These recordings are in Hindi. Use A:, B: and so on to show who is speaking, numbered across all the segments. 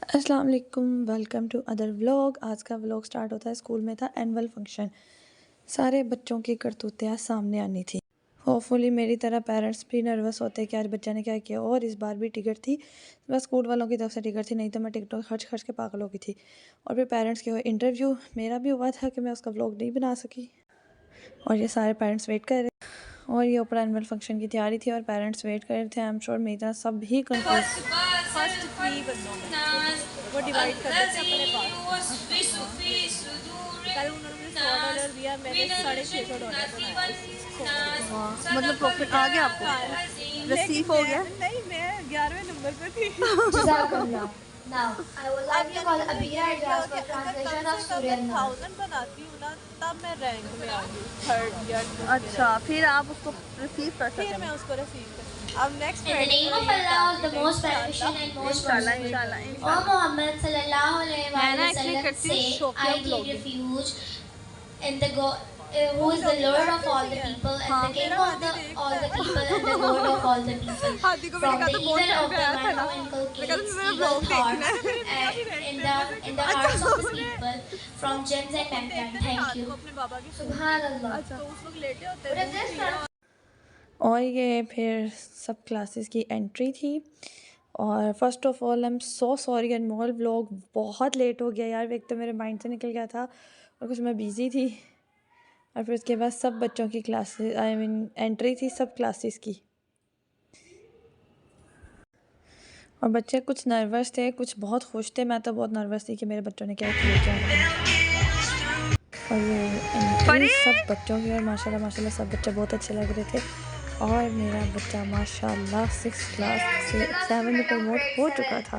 A: अस्सलाम वालेकुम, वेलकम टू अदर व्लॉग। आज का व्लॉग स्टार्ट होता है, स्कूल में था एनुअल फंक्शन। सारे बच्चों की करतूतें आज सामने आनी थी। होपफुली मेरी तरह पेरेंट्स भी नर्वस होते कि आज बच्चे ने क्या किया। और इस बार भी टिकट थी, बस स्कूल वालों की तरफ से टिकट थी, नहीं तो मैं टिकटों खर्च खर्च के पागल हो गई थी। और फिर पेरेंट्स के हुए इंटरव्यू, मेरा भी हुआ था कि मैं उसका व्लॉग नहीं बना सकी। और ये सारे पेरेंट्स वेट कर रहे, और ये ऊपर एनुअल फंक्शन की तैयारी थी और पेरेंट्स वेट कर रहे थे। आई एम श्योर मेरी तरह सब भी कंफ्यूज।
B: फर्स्ट 3 बंदों में वो डिवाइड कर देते अपने पास। कल उन्होंने मुझे $100 दिया, मैंने $650 बनाया।
C: वाह, मतलब प्रॉफिट आ गया आपको, रिसीव हो गया।
B: नहीं, मैं 11वें नंबर पे थी।
D: Now, I would
B: अब
D: like to
B: यानी
D: call
B: कि
D: Abira
B: ये क्या हो
D: Ijaz for
B: गया, अगर कम
D: translation of
B: से कम
D: Surya
B: मैं
D: Nur.
B: 1000 बनाती हूँ ना, तब मैं रैंक में आऊँगी, थर्ड या टू।
C: अच्छा, फिर आप उसको रिसीव कर
B: फिर मैं
C: सकेंगे।
B: उसको रिसीव कर। अब next
D: In the name of Allah, the most beneficent and most
C: इंशाल्लाह
D: merciful.
C: इंशाल्लाह
D: O
C: इंशाल्लाह।
D: Muhammad sallallahu alaihi
C: मैं ना एक्चुअली
D: wasallam
C: करती हूँ
D: say,
C: शौकिया
D: I take
C: blogging.
D: refuge in the God, who is the Lord of all the people and the King of all the people and the Lord of all the people.
C: Hadi को मैंने
D: From
C: कहा
D: the
C: तो बहुत
D: evil of
C: टाइम
D: the
C: पे आया था
D: man
C: ना,
D: who
C: मैं कहता
D: inculcates
C: मेरा
D: evil
C: ब्लॉग देखना
D: thoughts in the hearts of the people, from jinns and mankind. Thank you.
B: अपने बाबा की
D: Subhanallah.
B: तो उस वक्त लेटे होते
D: What is
B: हैं।
D: this?
A: और ये फिर सब क्लासेस की एंट्री थी। और first of all I am so sorry, Anmol vlog बहुत लेट हो गया यार। एक तो मेरे माइंड से निकल गया था और कुछ मैं बिज़ी थी। और फिर उसके बाद सब बच्चों की क्लासेस, आई मीन एंट्री थी सब क्लासेस की। और बच्चे कुछ नर्वस थे, कुछ बहुत खुश थे। मैं तो बहुत नर्वस थी कि मेरे बच्चों ने क्या किया क्या नहीं। और ये एंट्री सब बच्चों की, और माशाल्लाह माशाल्लाह सब बच्चे बहुत अच्छे लग रहे थे। और मेरा बच्चा माशाल्लाह 6 क्लास से 7 में प्रमोट हो चुका था।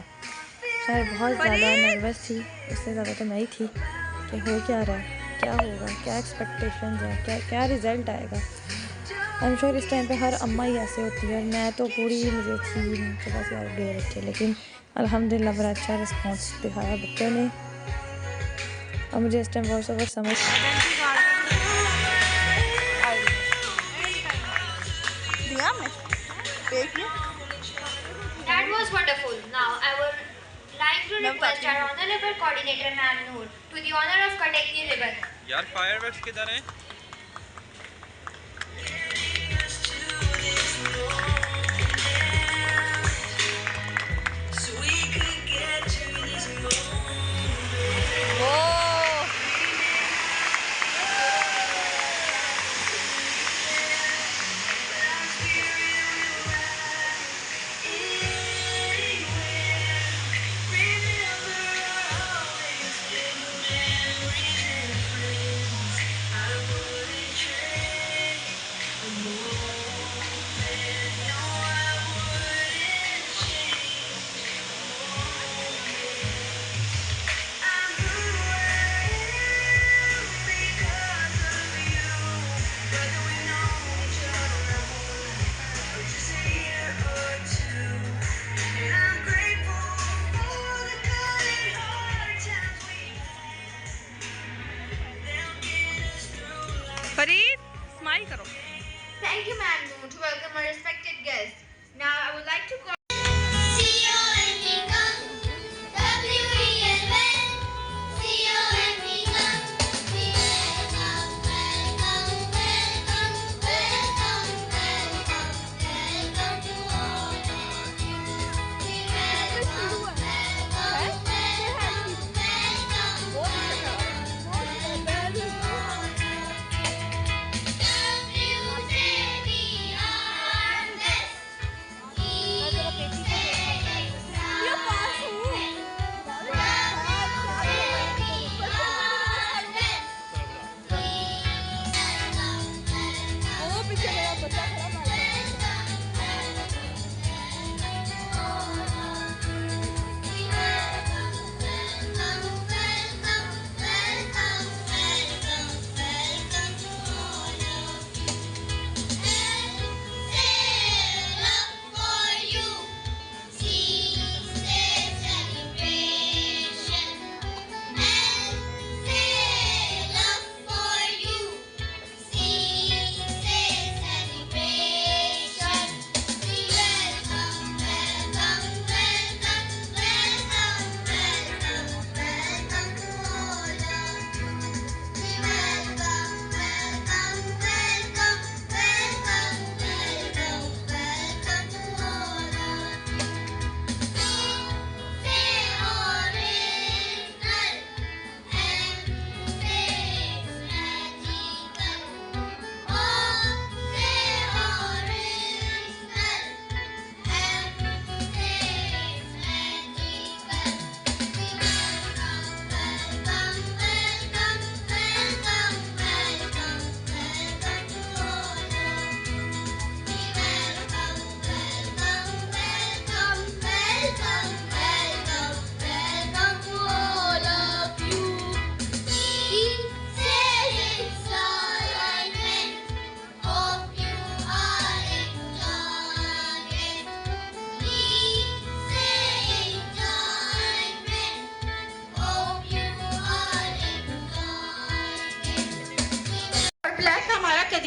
A: शायद बहुत ज़्यादा नर्वस थी, उससे ज़्यादा तो मैं ही थी कि हो क्या रहा है, क्या होगा, क्या एक्सपेक्टेशंस है, क्या क्या रिज़ल्ट आएगा। आई एम श्योर इस टाइम पे हर अम्मा ही ऐसे होती है। और मैं तो पूरी मुझे थी मेरे पास यार 2 बच्चे, लेकिन अल्हम्दुलिल्लाह बड़ा अच्छा रिस्पॉन्स दिखाया बच्चों ने। और मुझे इस टाइम वॉइस ओवर समझ
C: दिया मैं पे किया।
D: That was wonderful. Now, I would like to request our honorable coordinator, Ma'am Noor, to the honor of cutting the ribbon.
E: यार फायरवर्क्स किधर हैं?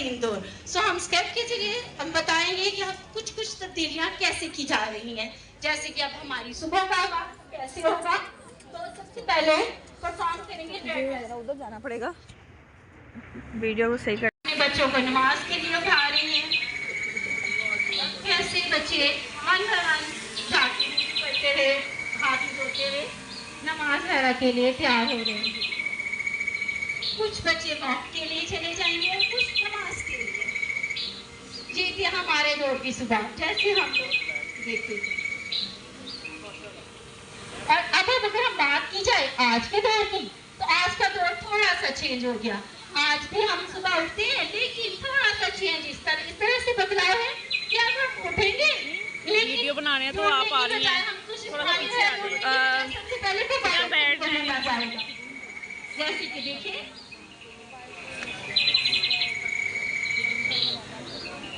F: 3 दौर। सो हम स्टेप के जरिए हम बताएंगे कि हम कुछ कुछ तब्दीलियाँ कैसे की जा रही हैं। जैसे कि अब हमारी सुबह का वक्त कैसे होगा, तो सबसे पहले परफॉर्म करेंगे।
C: उधर जाना पड़ेगा,
F: वीडियो को सही कर बच्चों को नमाज के लिए उठा रही हैं। कैसे बच्चे मन भर करते हुए, हाथ धोते हुए नमाज अदा के लिए तैयार हो रहे हैं। कुछ बच्चे वॉक के लिए चले जाएंगे और कुछ नमाज के लिए। ये थी हमारे दौर की सुबह जैसे हम लोग देखते थे। और अब अगर हम बात की जाए आज के दौर की, तो आज का दौर थोड़ा सा चेंज हो गया। आज भी हम सुबह उठते हैं, लेकिन थोड़ा सा चेंज इस तरह से बदलाव है कि अब हम उठेंगे,
B: वीडियो बनाने हैं तो आप आ रही हैं, थोड़ा सा पीछे आ जाइए।
F: सबसे पहले तो
B: बैठ
F: जाएगा। जैसे कि देखिए,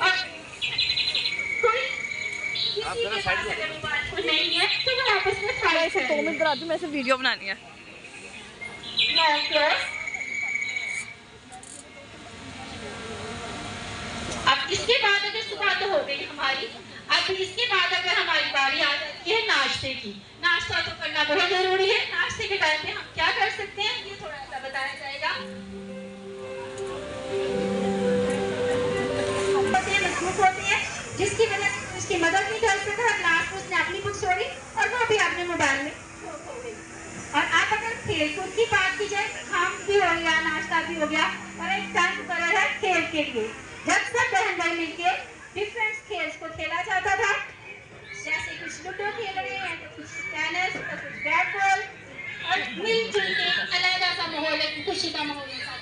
F: और कोई किसी के पास अगर मोबाइल नहीं है तो वो आपस में फाइट
C: ऐसे 2 मिनट राजू, मैं सिर्फ वीडियो बनानी है।
F: अब इसके बाद अगर सुबह तो हो गई हमारी, अब इसके बाद अगर हमारी बारी आ जाती है नाश्ते की। नाश्ता तो करना बहुत जरूरी है। नाश्ते के टाइम पे हम क्या कर सकते हैं, ये थोड़ा सा बताया जाएगा। होती है जिसकी वजह से उसकी मदद नहीं कर सकता, लास्ट में उसने अपनी बुक छोड़ी और वो भी अपने मोबाइल में हो गई। और आप अगर खेलकूद की बात की जाए, खाम भी हो गया, नाश्ता भी हो गया, और एक टाइम मुकर्रर है खेल के लिए। जब सब बहन भाई मिलके डिफरेंट खेल्स को खेला जाता था, जैसे कुछ लूडो खेल रहे हैं, तो कुछ टेनिस, तो कुछ बैट बॉल, और मिलजुल के अलग सा माहौल, एक खुशी का माहौल था।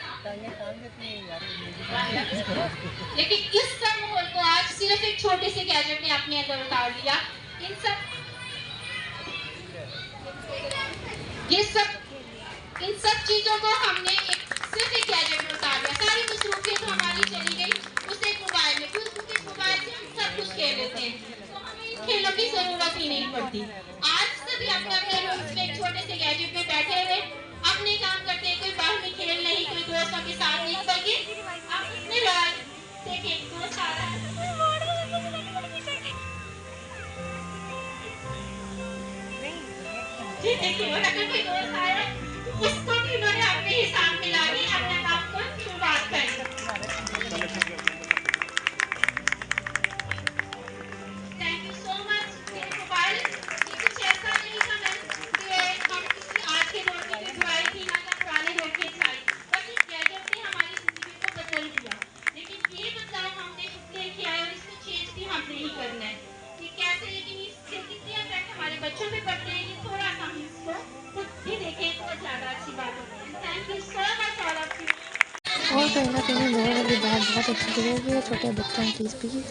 F: लेकिन इस सब माहौल को आज सिर्फ एक छोटे से गैजेट ने अपने अंदर उतार लिया। इन सब चीजों को हमने सिर्फ एक गैजेट में उतार दिया। सारी मसरूफियत हमारी चली गई उस एक मोबाइल में, क्योंकि मोबाइल से हम सब कुछ खेल लेते हैं, तो हमें इन खेलों की जरूरत ही नहीं पड़ती। आज सभी अपने अपने रूम्स में एक छोटे से गैजेट में बैठे हुए अपने काम करते हैं। कोई बाहरी खेल नहीं, कोई दोस्तों के साथ नहीं, बल्कि अपने रात देखिए दोस्त आ रहा है, जी देखिए, और अगर कोई दोस्त आया उसको भी उन्होंने अपने हिसाब में ला के अपने काम को शुरुआत करी। Thank you so much. Mobile कुछ ऐसा नहीं था कि हम आज के दौर की मोबाइल थी ना, पुराने दौर की सारी, बस इस गैजेट ने हमारी जिंदगी को बदल दिया। लेकिन ये बदलाव हमने इसलिए किया है और इसको चेंज भी हमने ही करना है कि कैसे, लेकिन इससे कितने इफेक्ट हमारे बच्चों पे पड़ते हैं, ये थोड़ा सा हम इसको खुद भी देखें तो ज़्यादा अच्छी बात होगी। Thank you so much all of you.
A: और कहीं ना कहीं मेरे वाली बात बहुत अच्छी लगेगी छोटे बच्चों की speech.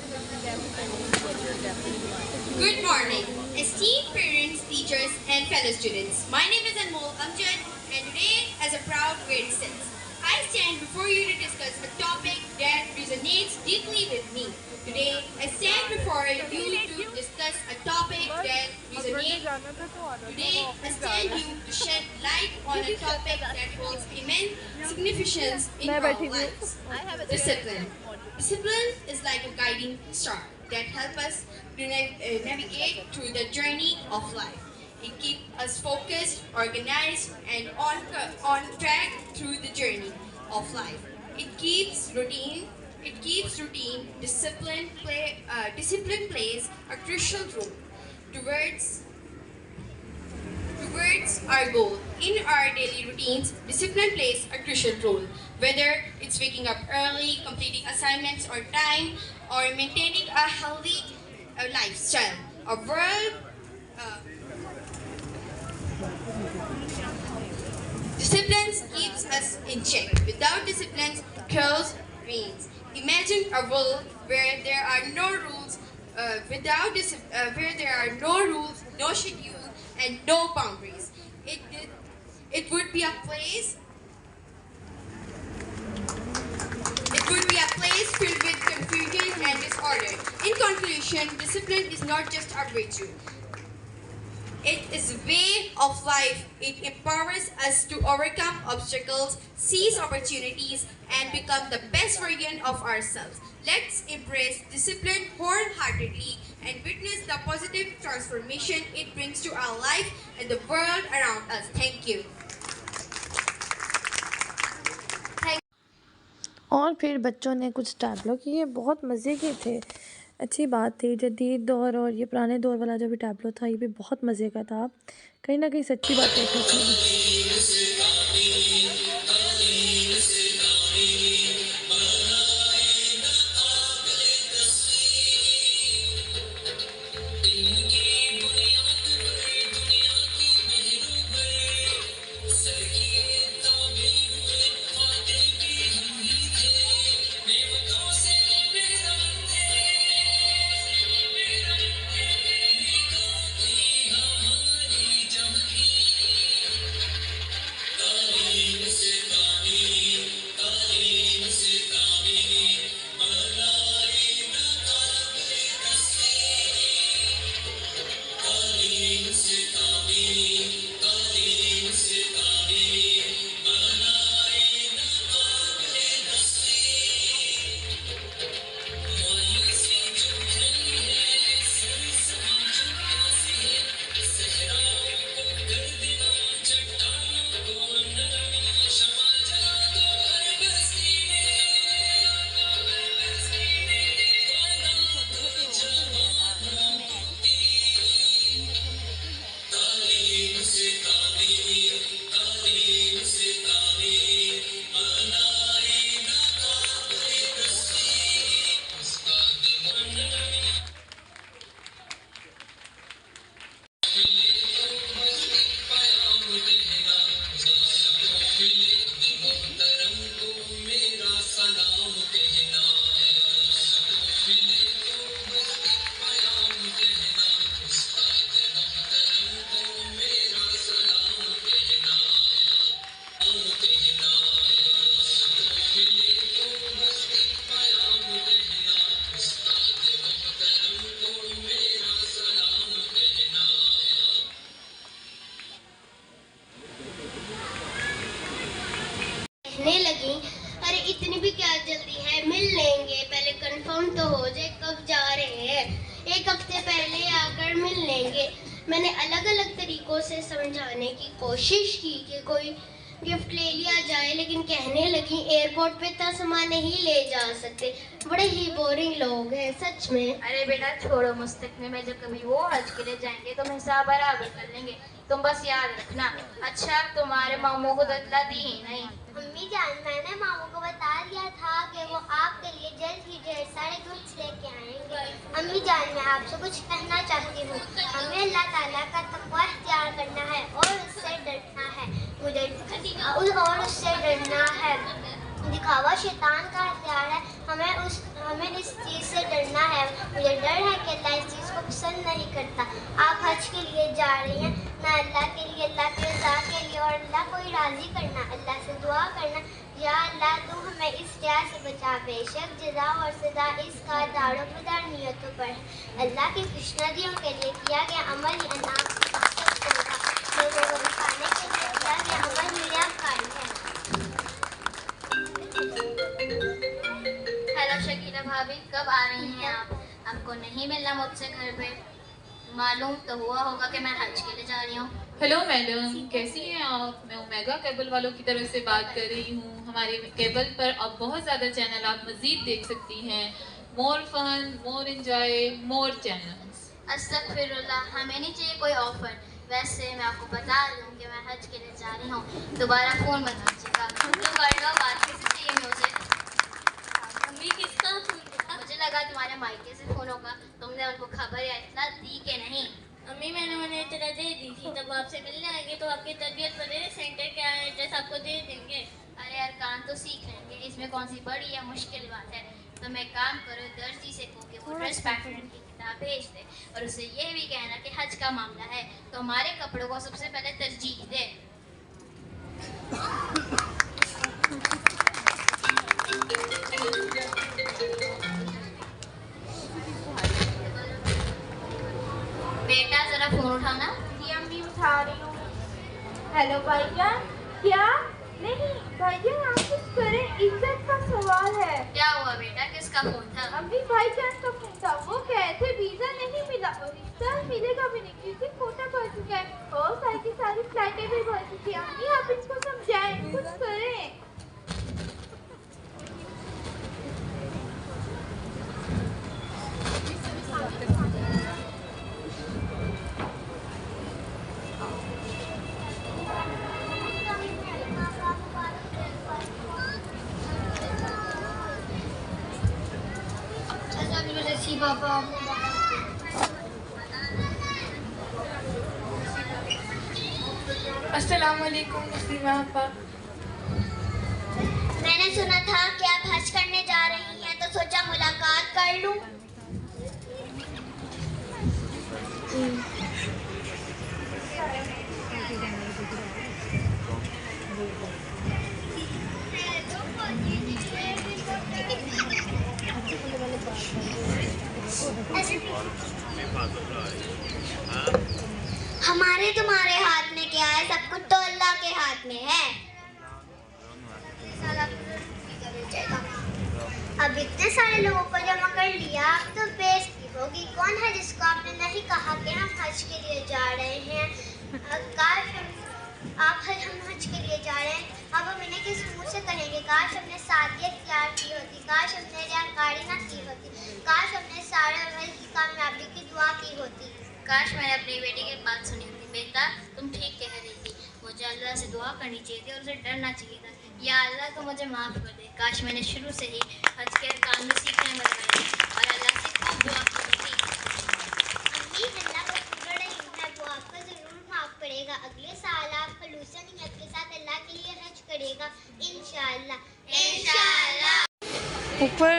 G: Good morning, esteemed parents, teachers, and fellow students. My name is Anmol Amjad, and today, as a proud grade 6, I stand before you to discuss a topic that resonates deeply with me. Today, I stand before you to discuss a topic that resonates. Today, I stand you to shed light on a topic that holds immense significance in our lives. Discipline. Discipline is like a guiding star that helps us to navigate through the journey of life. It keeps us focused, organized, and on track through the journey of life. It keeps routine. Discipline plays a crucial role towards our goal. In our daily routines, discipline plays a crucial role. Whether it's waking up early, completing assignments on time, or maintaining a healthy lifestyle. Discipline keeps us in check. Without discipline, chaos reigns. Imagine a world where there are no rules, where there are no rules, no schedule, and no boundaries. It would be a place. It would be a place filled with confusion and disorder. In conclusion, discipline is not just a virtue. It is a way of life. It empowers us to overcome obstacles, seize opportunities, and become the best version of ourselves. Let's embrace discipline wholeheartedly and witness the positive transformation it brings to our life and the world around us. Thank you.
A: और फिर बच्चों ने कुछ टैबलो किए, बहुत मज़े के थे, अच्छी बात थी। जदीद दौर और ये पुराने दौर वाला जो भी टैबलो था ये भी बहुत मज़े का था, कहीं ना कहीं सच्ची बातें थी उसमें।
H: कहने लगी, अरे इतनी भी क्या जल्दी है, मिल लेंगे, पहले कंफर्म तो हो जाए कब जा रहे हैं, एक हफ्ते पहले आकर मिल लेंगे। मैंने अलग अलग तरीकों से समझाने की कोशिश की कि कोई गिफ्ट ले लिया जाए, लेकिन कहने लगी एयरपोर्ट पे इतना सामान नहीं ले जा सकते, बड़े ही बोरिंग लोग हैं सच में।
I: अरे बेटा छोड़ो, मुस्तकबिल में जब कभी वो हज के लिए जाएंगे तो हम हिसाब बराबर कर लेंगे, तुम बस याद रखना। अच्छा तुम्हारे मामू को तो इतला दी ही नहीं।
H: अम्मी जान, मैंने मामू को बता दिया था कि वो आपके लिए जल्द ही ढेर सारे गिफ्ट लेके आएंगे। अम्मी जान, मैं आपसे कुछ कहना चाहती हूँ, हमें अल्लाह ताला का तक़वा इख्तियार करना है और उससे डरना है, और उससे डरना है। दिखावा शैतान का हथियार है, हमें इस चीज़ से डरना है। मुझे डर है कि अल्लाह इस चीज़ को पसंद नहीं करता। आप हज के लिए जा रही हैं ना, अल्लाह के लिए, अल्लाह के रज़ा के लिए, और अल्लाह को ही राज़ी करना, अल्लाह से दुआ करना, या अल्लाह तू हमें इस रिया से बचा, बेशक जज़ा और सज़ा इसका दारों मदार नियतों पर है। अल्लाह की खुशनदियों के लिए किया गया अमल ही अनाम के लिए किया गया अमल ही कारी है।
I: हेलो शकीला भाभी, कब आ रही हैं आप? आपको नहीं मिलना मुझसे घर पे? मालूम तो हुआ होगा कि मैं हज के लिए जा रही हूँ।
J: हेलो मैडम, कैसी हैं आप? मैं ओमेगा केबल वालों की तरफ से बात कर रही हूँ। हमारे केबल पर अब बहुत ज़्यादा चैनल आप मज़ीद देख सकती हैं। मोर फन, मोर इंजॉय, मोर चैनल्स।
I: अस्तगफिरुल्लाह, हमें नहीं चाहिए कोई ऑफर। वैसे मैं आपको बता दूँ कि मैं हज के लिए जा रही हूँ, दोबारा फ़ोन मत कीजिएगा। तो कर लो बात, किसे चाहिए म्यूजिक?
H: अम्मी किसका?
I: मुझे लगा तुम्हारे मायके से फ़ोन होगा, तुमने उनको खबर या इतना दी कि नहीं?
H: अम्मी मैंने उन्हें इतना दे दी थी, तब आपसे मिलने आएंगे तो आपकी तबीयत बदले, सेंटर का एड्रेस आपको दे देंगे।
I: अरे यार कान तो सीख लेंगे, इसमें कौन सी बड़ी या मुश्किल बात है। तुम एक काम करो, दर्जी से कहो कि वो ड्रेस पैटर्न की किताब भेज दे, और उसे ये भी कहना कि हज का मामला है तो हमारे कपड़ों को सबसे पहले तरजीह दे। बेटा जरा फोन उठाना।
H: जी
K: हेलो भाईजान। क्या? नहीं भाईजान, आप कुछ करें, इज्जत का सवाल है।
I: क्या हुआ बेटा, किसका फोन था?
K: अभी भाईजान का फोन था। वो कहते वीजा नहीं मिला और रिश्ता मिलेगा भी नहीं क्योंकि कोटा भर चुका है और सारी फ्लाइटें भी भर चुकी है। अम्मी आप इसको समझाएं, कुछ करें।
H: पापा
K: अस्सलाम वालेकुम नसीमा आपा।
H: मैंने सुना था कि आप हज करने जा रही हैं तो सोचा मुलाकात कर लूं। हमारे तुम्हारे हाथ में क्या है, सब कुछ तो अल्लाह के हाथ में है। अब इतने सारे लोगों को जमा कर लिया, अब तो बेइज्जती होगी। कौन है जिसको आपने नहीं कहा कि हम हज के लिए जा रहे हैं? काश हम हज के लिए जा रहे हैं। अब हम इन्हें किस मुँह से कहेंगे? काश हमने शादी इख्तियार की होती, काश हमने रियाकारी ना की होती, काश हमने सारे अमल की कामयाबी की दुआ की होती।
I: काश मैंने अपनी बेटी की बात सुनी होती। बेटा तुम ठीक कह रही थी, मुझे अल्लाह से दुआ करनी चाहिए थी और उसे डरना चाहिए था। या अल्लाह तो मुझे माफ़ कर दे, काश मैंने शुरू से ही हज के काम में सीखने में लगाई और अल्लाह से खूब दुआ की थी।
H: अम्मी अल्लाह को शुक्र है, वो आपको ज़रूर माफ़ करेगा। अगले साल आप खलूस नियत के साथ अल्लाह के लिए हज करेगा इंशाअल्लाह। इंशाअल्लाह।
A: ऊपर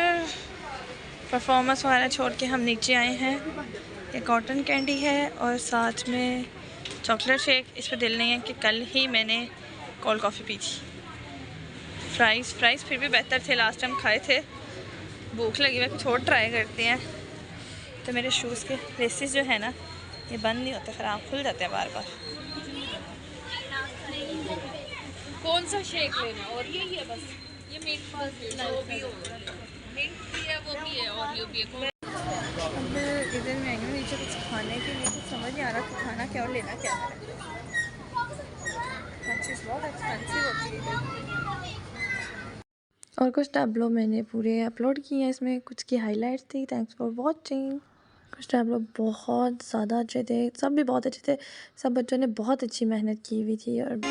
A: परफॉर्मेंस वगैरह छोड़ के हम नीचे आए हैं। ये कॉटन कैंडी है और साथ में चॉकलेट शेक। इस पर दिल नहीं है कि कल ही मैंने कोल्ड कॉफ़ी पी थी। फ्राइज़ फिर भी बेहतर थे, लास्ट टाइम खाए थे। भूख लगी हुई, कुछ और ट्राई करते हैं। तो मेरे शूज़ के लेसिस जो है ना, ये बंद नहीं होते, ख़राब खुल जाते हैं बार बार।
B: कौन सा शेक लेना? और यही है बस, ये मिंट फर्स्ट वो भी है, मिंट भी है, वो भी है और ये भी है।
A: अब इधर मैं आई हूँ नीचे कुछ खाने के लिए, कुछ समझ नहीं आ रहा कि खाना क्या और लेना क्या है। चीज़ बहुत एक्सपेंसिव होती है। और कुछ टैबलो मैंने पूरे अपलोड किए हैं, इसमें कुछ की हाइलाइट्स थी। Thanks for watching. कुछ टैबलो बहुत ज़्यादा अच्छे थे, सब भी बहुत अच्छे थे। सब बच्चों ने बहुत अच्छी मेहनत की हुई थी और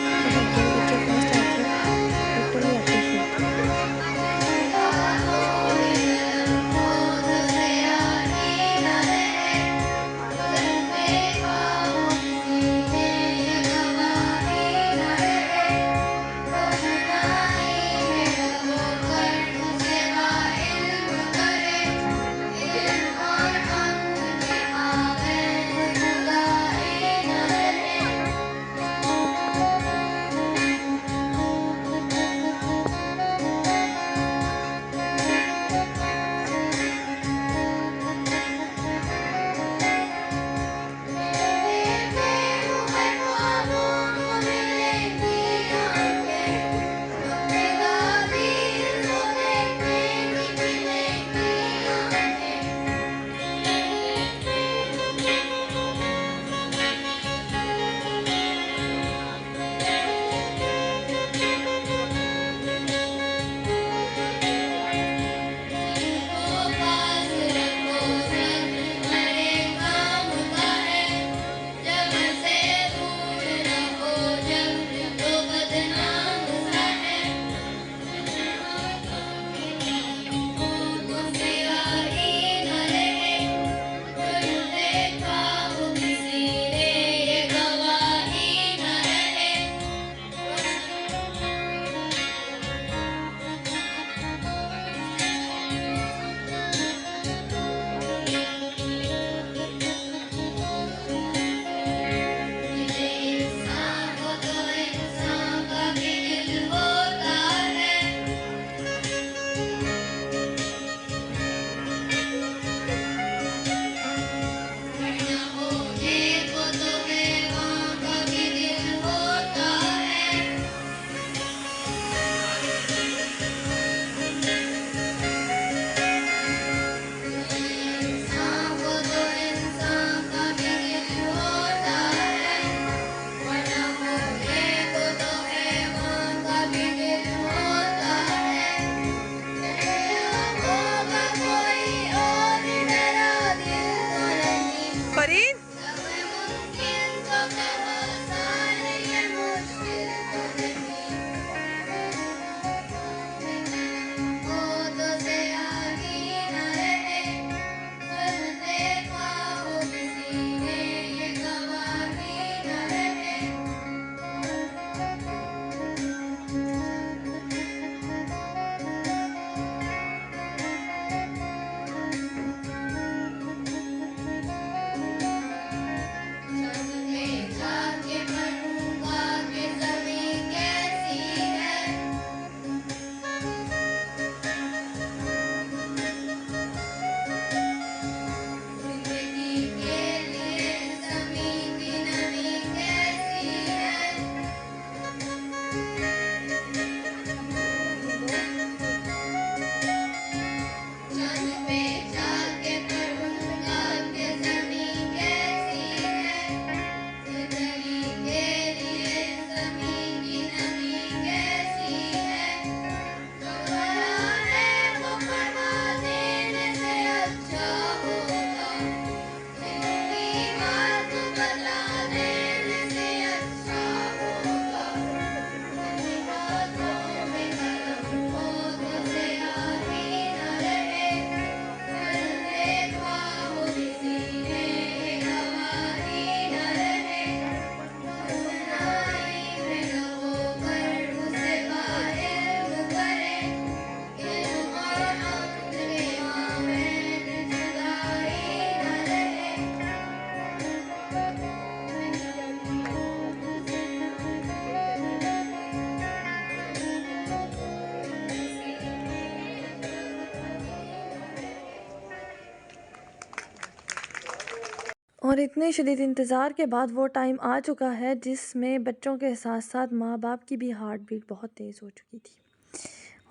A: और इतने शदीद इंतज़ार के बाद वो टाइम आ चुका है जिसमें बच्चों के साथ साथ माँ बाप की भी हार्ट बीट बहुत तेज़ हो चुकी थी।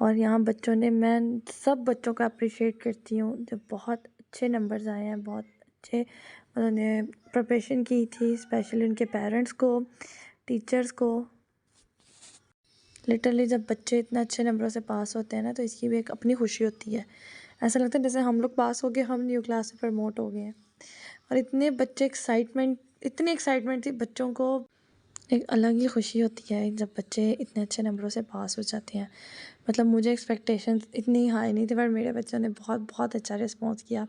A: और यहाँ बच्चों ने, मैं सब बच्चों को अप्रिशिएट करती हूँ जो बहुत अच्छे नंबर्स आए हैं, बहुत अच्छे उन्होंने प्रिपरेशन की थी, स्पेशली उनके पेरेंट्स को, टीचर्स को। लिटरली जब बच्चे इतने अच्छे नंबरों से पास होते हैं ना तो इसकी भी एक अपनी खुशी होती है। ऐसा लगता है जैसे हम लोग पास हो गए, हम न्यू क्लास में प्रमोट हो गए हैं। और इतने बच्चे इतनी एक्साइटमेंट थी बच्चों को, एक अलग ही खुशी होती है जब बच्चे इतने अच्छे नंबरों से पास हो जाते हैं। मतलब मुझे एक्सपेक्टेशंस इतनी हाई नहीं थी पर मेरे बच्चों ने बहुत बहुत अच्छा रिस्पॉन्स किया।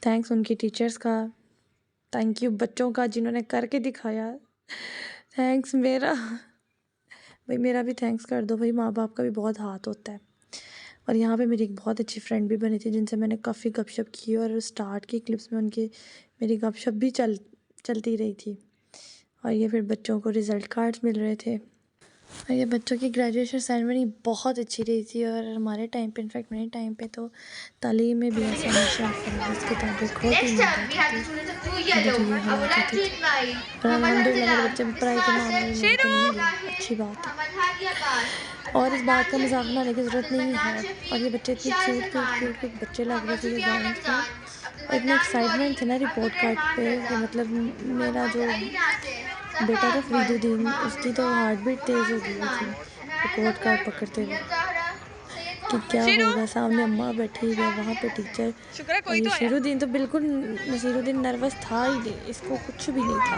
A: थैंक्स उनकी टीचर्स का, थैंक यू बच्चों का जिन्होंने करके दिखाया, थैंक्स मेरा भी थैंक्स कर दो भाई, माँ बाप का भी बहुत हाथ होता है। और यहाँ पे मेरी एक बहुत अच्छी फ्रेंड भी बनी थी जिनसे मैंने काफ़ी गपशप की और स्टार्ट की क्लिप्स में उनकी मेरी गपशप भी चलती रही थी। और ये फिर बच्चों को रिज़ल्ट कार्ड्स मिल रहे थे। और ये बच्चों की ग्रेजुएशन सेरेमनी बहुत अच्छी रही थी। और हमारे टाइम पे, इनफैक्ट मेरे टाइम पे तो तालीम में भी ऐसा हमेशा किताबें खोल के नहीं जाती थी। पर अल्हम्दुलिल्लाह मेरे बच्चे पढ़ाई के मामले में तो नहीं हुए, अच्छी बात है। और इस बात का मजाक बनाने की ज़रूरत नहीं है। और ये बच्चे इतने क्यूट बच्चे लग रहे थे ये गाउन में। और इतना एक्साइटमेंट था ना रिपोर्ट कार्ड पे कि मतलब मेरा जो बेटा था फरीदुद्दीन, उसकी तो हार्ट बीट तेज़ हो गई थी रिपोर्ट कार्ड पकड़ते हुए कि क्या होगा। सामने अम्मा बैठी है, वहाँ पे टीचर। और ये नसीरुद्दीन तो बिल्कुल, नसीरुद्दीन नर्वस था ही नहीं, इसको कुछ भी नहीं था,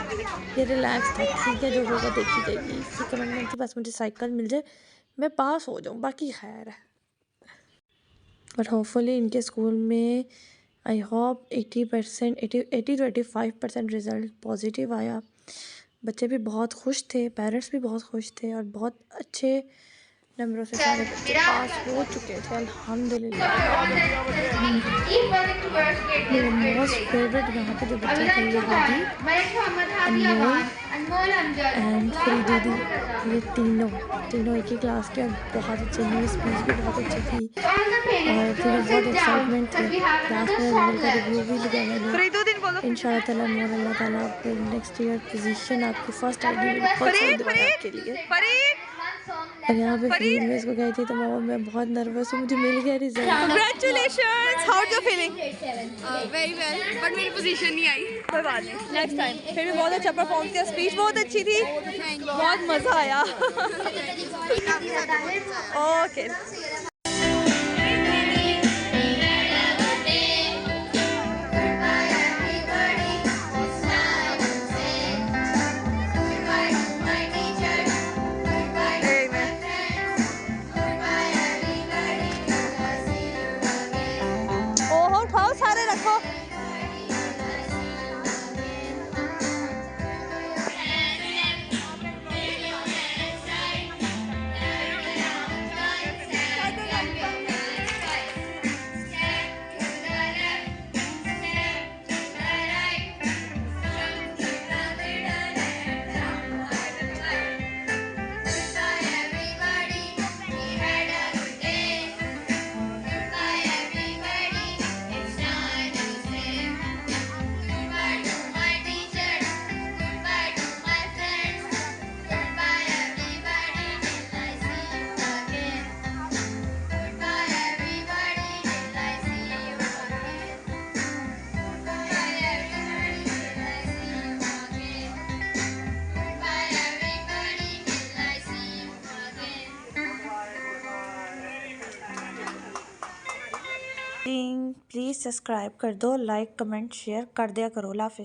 A: ये रिलैक्स था। ठीक है जो होगा देखी जाएगी। इसकी कमिटमेंट थी बस मुझे साइकिल मिल जाए, मैं पास हो जाऊँ, बाकी खैर है। बट होपफुली इनके स्कूल में I hope 80 to 85% result positive आया। बच्चे भी बहुत खुश थे, पेरेंट्स भी बहुत खुश थे और बहुत अच्छे नंबरों से सारे बच्चे पास हो चुके थे अल्हम्दुलिल्लाह। मेरा मोस्ट फेवरेट यहाँ पे जो बच्चा था ये दीदी, अनमोल एंड फरीदुद्दीन, ये तीनों एक ही क्लास के और बहुत अच्छे, मेरी स्पीच भी बहुत अच्छी थी और फिर बहुत एक्साइटमेंट थी। क्लास में रिजल्ट का रिव्यू भी लगाया मैंने। इंशाअल्लाह ताला मोर अल्लाह ताला आपको नेक्स्ट ईयर पोजीशन आपकी फर्स्ट आएगी आपके लिए। और यहाँ पे फरीद में इसको गई थी तो मैं बहुत नर्वस हूँ, मुझे मिल गया result.
C: Congratulations! How's your feeling?
B: Very well, but मेरी पोजीशन नहीं आई।
C: कोई बात नहीं, नेक्स्ट टाइम। फिर भी बहुत अच्छा परफॉर्म किया, स्पीच बहुत अच्छी थी, बहुत मज़ा आया। ओके
A: प्लीज़ सब्सक्राइब कर दो, लाइक कमेंट शेयर कर दिया करो। अल्लाह हाफ़िज़।